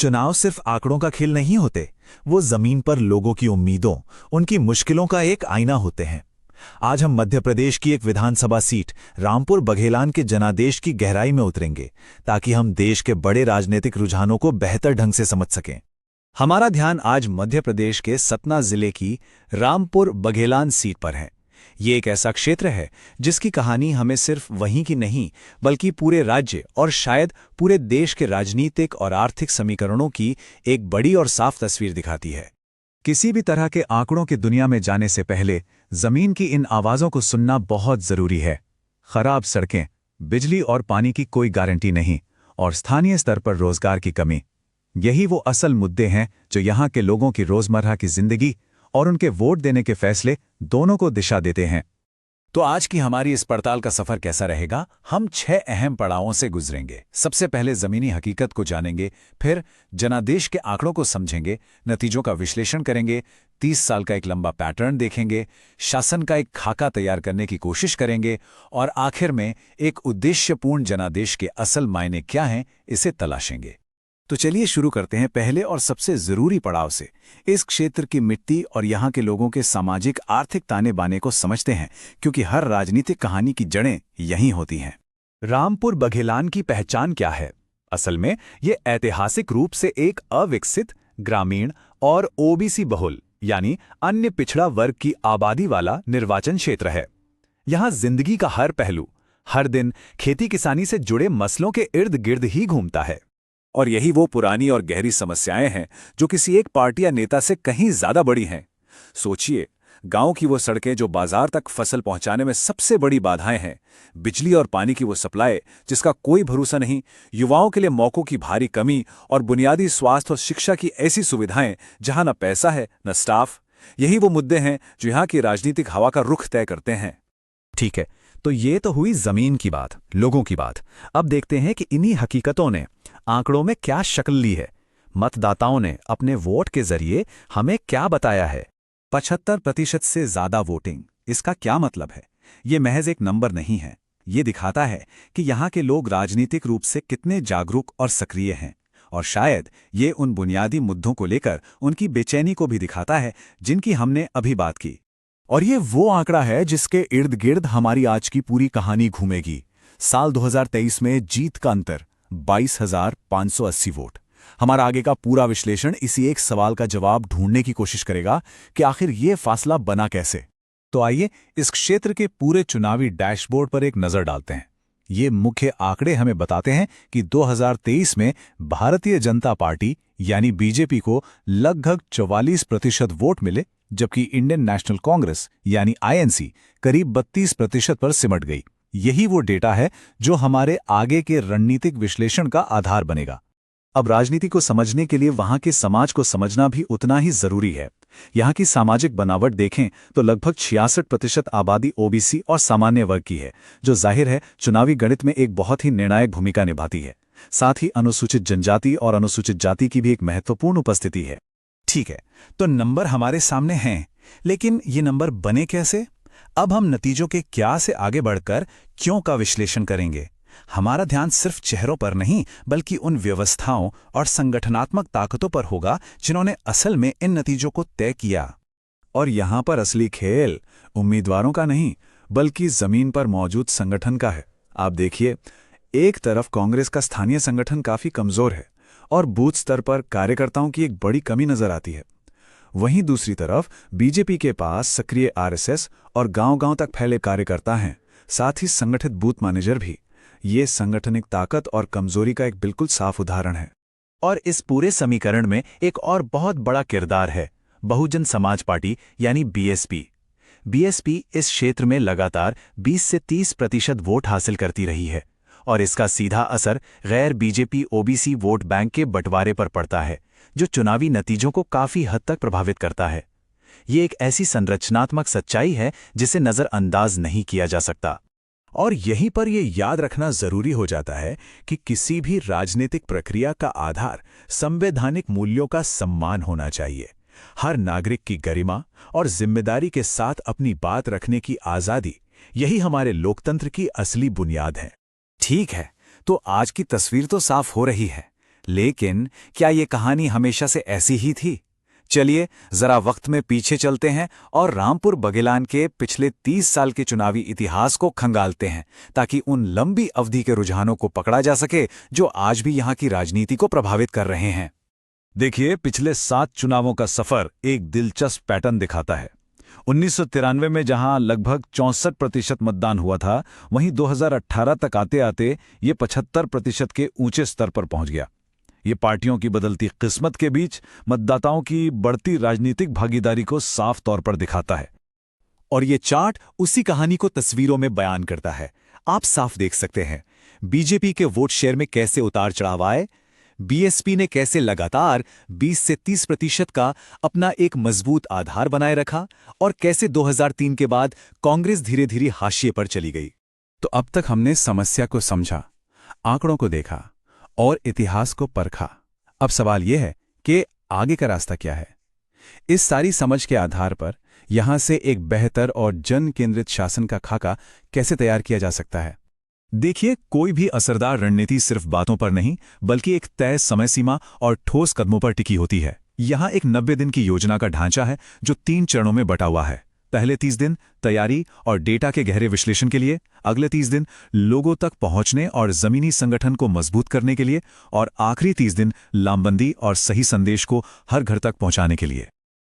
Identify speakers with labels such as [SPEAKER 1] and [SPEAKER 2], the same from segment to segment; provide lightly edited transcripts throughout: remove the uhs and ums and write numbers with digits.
[SPEAKER 1] चुनाव सिर्फ आंकड़ों का खेल नहीं होते, वो जमीन पर लोगों की उम्मीदों, उनकी मुश्किलों का एक आईना होते हैं। आज हम मध्य प्रदेश की एक विधानसभा सीट रामपुर बघेलान के जनादेश की गहराई में उतरेंगे, ताकि हम देश के बड़े राजनीतिक रुझानों को बेहतर ढंग से समझ सकें। हमारा ध्यान आज मध्य प्रदेश के सतना जिले की रामपुर बघेलान सीट पर है। ये एक ऐसा क्षेत्र है जिसकी कहानी हमें सिर्फ वहीं की नहीं, बल्कि पूरे राज्य और शायद पूरे देश के राजनीतिक और आर्थिक समीकरणों की एक बड़ी और साफ तस्वीर दिखाती है। किसी भी तरह के आंकड़ों की दुनिया में जाने से पहले जमीन की इन आवाज़ों को सुनना बहुत जरूरी है। खराब सड़कें, बिजली और पानी की कोई गारंटी नहीं, और स्थानीय स्तर पर रोजगार की कमी, यही वो असल मुद्दे हैं जो यहाँ के लोगों की रोजमर्रा की जिंदगी और उनके वोट देने के फैसले दोनों को दिशा देते हैं। तो आज की हमारी इस पड़ताल का सफर कैसा रहेगा? हम 6 अहम पड़ावों से गुजरेंगे। सबसे पहले जमीनी हकीकत को जानेंगे, फिर जनादेश के आंकड़ों को समझेंगे, नतीजों का विश्लेषण करेंगे, 30 साल का एक लंबा पैटर्न देखेंगे, शासन का एक खाका तैयार करने की कोशिश करेंगे, और आखिर में एक उद्देश्यपूर्ण जनादेश के असल मायने क्या हैं, इसे तलाशेंगे। तो चलिए शुरू करते हैं पहले और सबसे जरूरी पड़ाव से। इस क्षेत्र की मिट्टी और यहाँ के लोगों के सामाजिक आर्थिक ताने बाने को समझते हैं, क्योंकि हर राजनीतिक कहानी की जड़ें यहीं होती हैं। रामपुर बघेलान की पहचान क्या है? असल में ये ऐतिहासिक रूप से एक अविकसित, ग्रामीण और ओबीसी बहुल यानी अन्य पिछड़ा वर्ग की आबादी वाला निर्वाचन क्षेत्र है। यहाँ जिंदगी का हर पहलू हर दिन खेती किसानी से जुड़े मसलों के इर्द गिर्द ही घूमता है। और यही वो पुरानी और गहरी समस्याएं हैं जो किसी एक पार्टी या नेता से कहीं ज्यादा बड़ी हैं। सोचिए, गांव की वो सड़कें जो बाजार तक फसल पहुंचाने में सबसे बड़ी बाधाएं हैं, बिजली और पानी की वो सप्लाई जिसका कोई भरोसा नहीं, युवाओं के लिए मौकों की भारी कमी, और बुनियादी स्वास्थ्य और शिक्षा की ऐसी सुविधाएं जहां न पैसा है न स्टाफ। यही वो मुद्दे हैं जो यहाँ की राजनीतिक हवा का रुख तय करते हैं। ठीक है, तो ये तो हुई जमीन की बात, लोगों की बात। अब देखते हैं कि इन्हीं हकीकतों ने आंकड़ों में क्या शक्ल ली है। मतदाताओं ने अपने वोट के जरिए हमें क्या बताया है? 75% से ज्यादा वोटिंग। इसका क्या मतलब है? ये महज एक नंबर नहीं है, ये दिखाता है कि यहाँ के लोग राजनीतिक रूप से कितने जागरूक और सक्रिय हैं, और शायद ये उन बुनियादी मुद्दों को लेकर उनकी बेचैनी को भी दिखाता है जिनकी हमने अभी बात की। और ये वो आंकड़ा है जिसके इर्द गिर्द हमारी आज की पूरी कहानी घूमेगी। साल 2023 में जीत का अंतर 22,580 वोट। हमारा आगे का पूरा विश्लेषण इसी एक सवाल का जवाब ढूंढने की कोशिश करेगा कि आखिर ये फासला बना कैसे। तो आइए इस क्षेत्र के पूरे चुनावी डैशबोर्ड पर एक नजर डालते हैं। ये मुख्य आंकड़े हमें बताते हैं कि 2023 में भारतीय जनता पार्टी यानी बीजेपी को लगभग 44% वोट मिले, जबकि इंडियन नेशनल कांग्रेस यानी आईएनसी करीब 32% पर सिमट गई। यही वो डेटा है जो हमारे आगे के रणनीतिक विश्लेषण का आधार बनेगा। अब राजनीति को समझने के लिए वहां के समाज को समझना भी उतना ही जरूरी है। यहाँ की सामाजिक बनावट देखें तो लगभग 66% आबादी ओबीसी और सामान्य वर्ग की है, जो जाहिर है चुनावी गणित में एक बहुत ही निर्णायक भूमिका निभाती है। साथ ही अनुसूचित जनजाति और अनुसूचित जाति की भी एक महत्वपूर्ण उपस्थिति है। ठीक है, तो नंबर हमारे सामने हैं, लेकिन ये नंबर बने कैसे? अब हम नतीजों के क्या से आगे बढ़कर क्यों का विश्लेषण करेंगे। हमारा ध्यान सिर्फ चेहरों पर नहीं, बल्कि उन व्यवस्थाओं और संगठनात्मक ताकतों पर होगा जिन्होंने असल में इन नतीजों को तय किया। और यहाँ पर असली खेल उम्मीदवारों का नहीं, बल्कि जमीन पर मौजूद संगठन का है। आप देखिए, एक तरफ कांग्रेस का स्थानीय संगठन काफी कमजोर है और बूथ स्तर पर कार्यकर्ताओं की एक बड़ी कमी नजर आती है। वहीं दूसरी तरफ बीजेपी के पास सक्रिय आरएसएस और गांव-गांव तक फैले कार्यकर्ता हैं, साथ ही संगठित बूथ मैनेजर भी। ये संगठनिक ताकत और कमजोरी का एक बिल्कुल साफ उदाहरण है। और इस पूरे समीकरण में एक और बहुत बड़ा किरदार है, बहुजन समाज पार्टी यानी बीएसपी। बीएसपी इस क्षेत्र में लगातार 20 से 30% वोट हासिल करती रही है, और इसका सीधा असर गैर बीजेपी ओबीसी वोट बैंक के बंटवारे पर पड़ता है, जो चुनावी नतीजों को काफी हद तक प्रभावित करता है। ये एक ऐसी संरचनात्मक सच्चाई है जिसे नजरअंदाज नहीं किया जा सकता। और यहीं पर यह याद रखना जरूरी हो जाता है कि किसी भी राजनीतिक प्रक्रिया का आधार संवैधानिक मूल्यों का सम्मान होना चाहिए। हर नागरिक की गरिमा और जिम्मेदारी के साथ अपनी बात रखने की आजादी, यही हमारे लोकतंत्र की असली बुनियाद है। ठीक है, तो आज की तस्वीर तो साफ हो रही है, लेकिन क्या ये कहानी हमेशा से ऐसी ही थी? चलिए जरा वक्त में पीछे चलते हैं और रामपुर बघेलान के पिछले 30 साल के चुनावी इतिहास को खंगालते हैं, ताकि उन लंबी अवधि के रुझानों को पकड़ा जा सके जो आज भी यहाँ की राजनीति को प्रभावित कर रहे हैं।
[SPEAKER 2] देखिए, पिछले 7 चुनावों का सफर एक दिलचस्प पैटर्न दिखाता है। 1993 में जहां लगभग 64% मतदान हुआ था, वहीं 2018 तक आते आते ये 75% के ऊंचे स्तर पर पहुंच गया। ये पार्टियों की बदलती किस्मत के बीच मतदाताओं की बढ़ती राजनीतिक भागीदारी को साफ तौर पर दिखाता है।
[SPEAKER 1] और ये चार्ट उसी कहानी को तस्वीरों में बयान करता है। आप साफ देख सकते हैं बीजेपी के वोट शेयर में कैसे उतार चढ़ाव आए, बीएसपी ने कैसे लगातार 20 से 30% का अपना एक मजबूत आधार बनाए रखा, और कैसे 2003 के बाद कांग्रेस धीरे धीरे हाशिए पर चली गई।
[SPEAKER 2] तो अब तक हमने समस्या को समझा, आंकड़ों को देखा और इतिहास को परखा। अब सवाल यह है कि आगे का रास्ता क्या है? इस सारी समझ के आधार पर यहां से एक बेहतर और जन केंद्रित शासन का खाका कैसे तैयार किया जा सकता है?
[SPEAKER 1] देखिए, कोई भी असरदार रणनीति सिर्फ बातों पर नहीं, बल्कि एक तय समय सीमा और ठोस कदमों पर टिकी होती है। यहाँ एक 90 दिन की योजना का ढांचा है जो 3 चरणों में बटा हुआ है। पहले 30 दिन तैयारी और डेटा के गहरे विश्लेषण के लिए, अगले 30 दिन लोगों तक पहुंचने और जमीनी संगठन को मजबूत करने के लिए, और आखिरी 30 दिन लामबंदी और सही संदेश को हर घर तक पहुंचाने के लिए।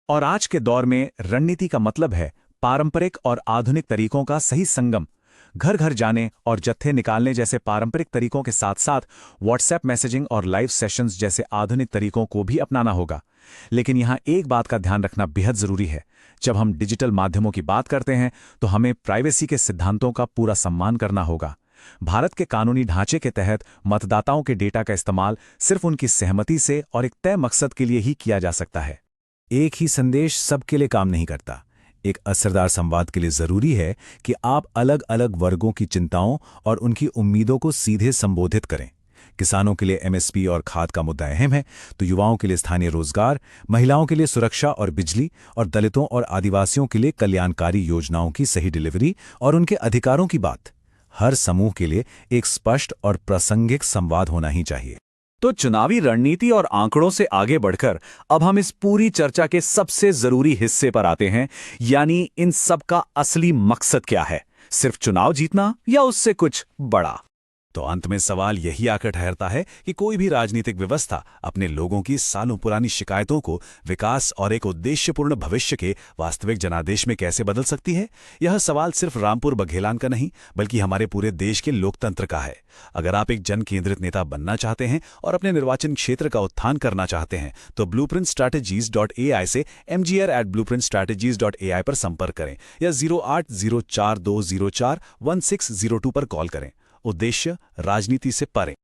[SPEAKER 1] और आज के दौर में रणनीति का मतलब है पारंपरिक और आधुनिक तरीकों का सही संगम। घर घर जाने और जत्थे निकालने जैसे पारंपरिक तरीकों के साथ साथ व्हाट्सएप मैसेजिंग और लाइव सेशंस जैसे आधुनिक तरीकों को भी अपनाना होगा। लेकिन यहाँ एक बात का ध्यान रखना बेहद जरूरी है। जब हम डिजिटल माध्यमों की बात करते हैं तो हमें प्राइवेसी के सिद्धांतों का पूरा सम्मान करना होगा। भारत के कानूनी ढांचे के तहत मतदाताओं के डेटा का इस्तेमाल सिर्फ उनकी सहमति से और एक तय मकसद के लिए ही किया जा सकता है। एक ही संदेश सबके लिए काम नहीं करता। एक असरदार संवाद के लिए जरूरी है कि आप अलग अलग वर्गों की चिंताओं और उनकी उम्मीदों को सीधे संबोधित करें। किसानों के लिए एमएसपी और खाद का मुद्दा अहम है, तो युवाओं के लिए स्थानीय रोजगार, महिलाओं के लिए सुरक्षा और बिजली, और दलितों और आदिवासियों के लिए कल्याणकारी योजनाओं की सही डिलीवरी और उनके अधिकारों की बात। हर समूह के लिए एक स्पष्ट और प्रासंगिक संवाद होना ही चाहिए।
[SPEAKER 2] तो चुनावी रणनीति और आंकड़ों से आगे बढ़कर अब हम इस पूरी चर्चा के सबसे जरूरी हिस्से पर आते हैं, यानी इन सब का असली मकसद क्या है? सिर्फ चुनाव जीतना या उससे कुछ बड़ा?
[SPEAKER 1] तो अंत में सवाल यही आकर ठहरता है कि कोई भी राजनीतिक व्यवस्था अपने लोगों की सालों पुरानी शिकायतों को विकास और एक उद्देश्यपूर्ण भविष्य के वास्तविक जनादेश में कैसे बदल सकती है। यह सवाल सिर्फ रामपुर बघेलान का नहीं, बल्कि हमारे पूरे देश के लोकतंत्र का है। अगर आप एक जन केंद्रित नेता बनना चाहते हैं और अपने निर्वाचन क्षेत्र का उत्थान करना चाहते हैं, तो blueprintstrategies.ai से mgr@blueprintstrategies.ai पर संपर्क करें या 0804204160 पर कॉल करें। उद्देश्य राजनीति से परे।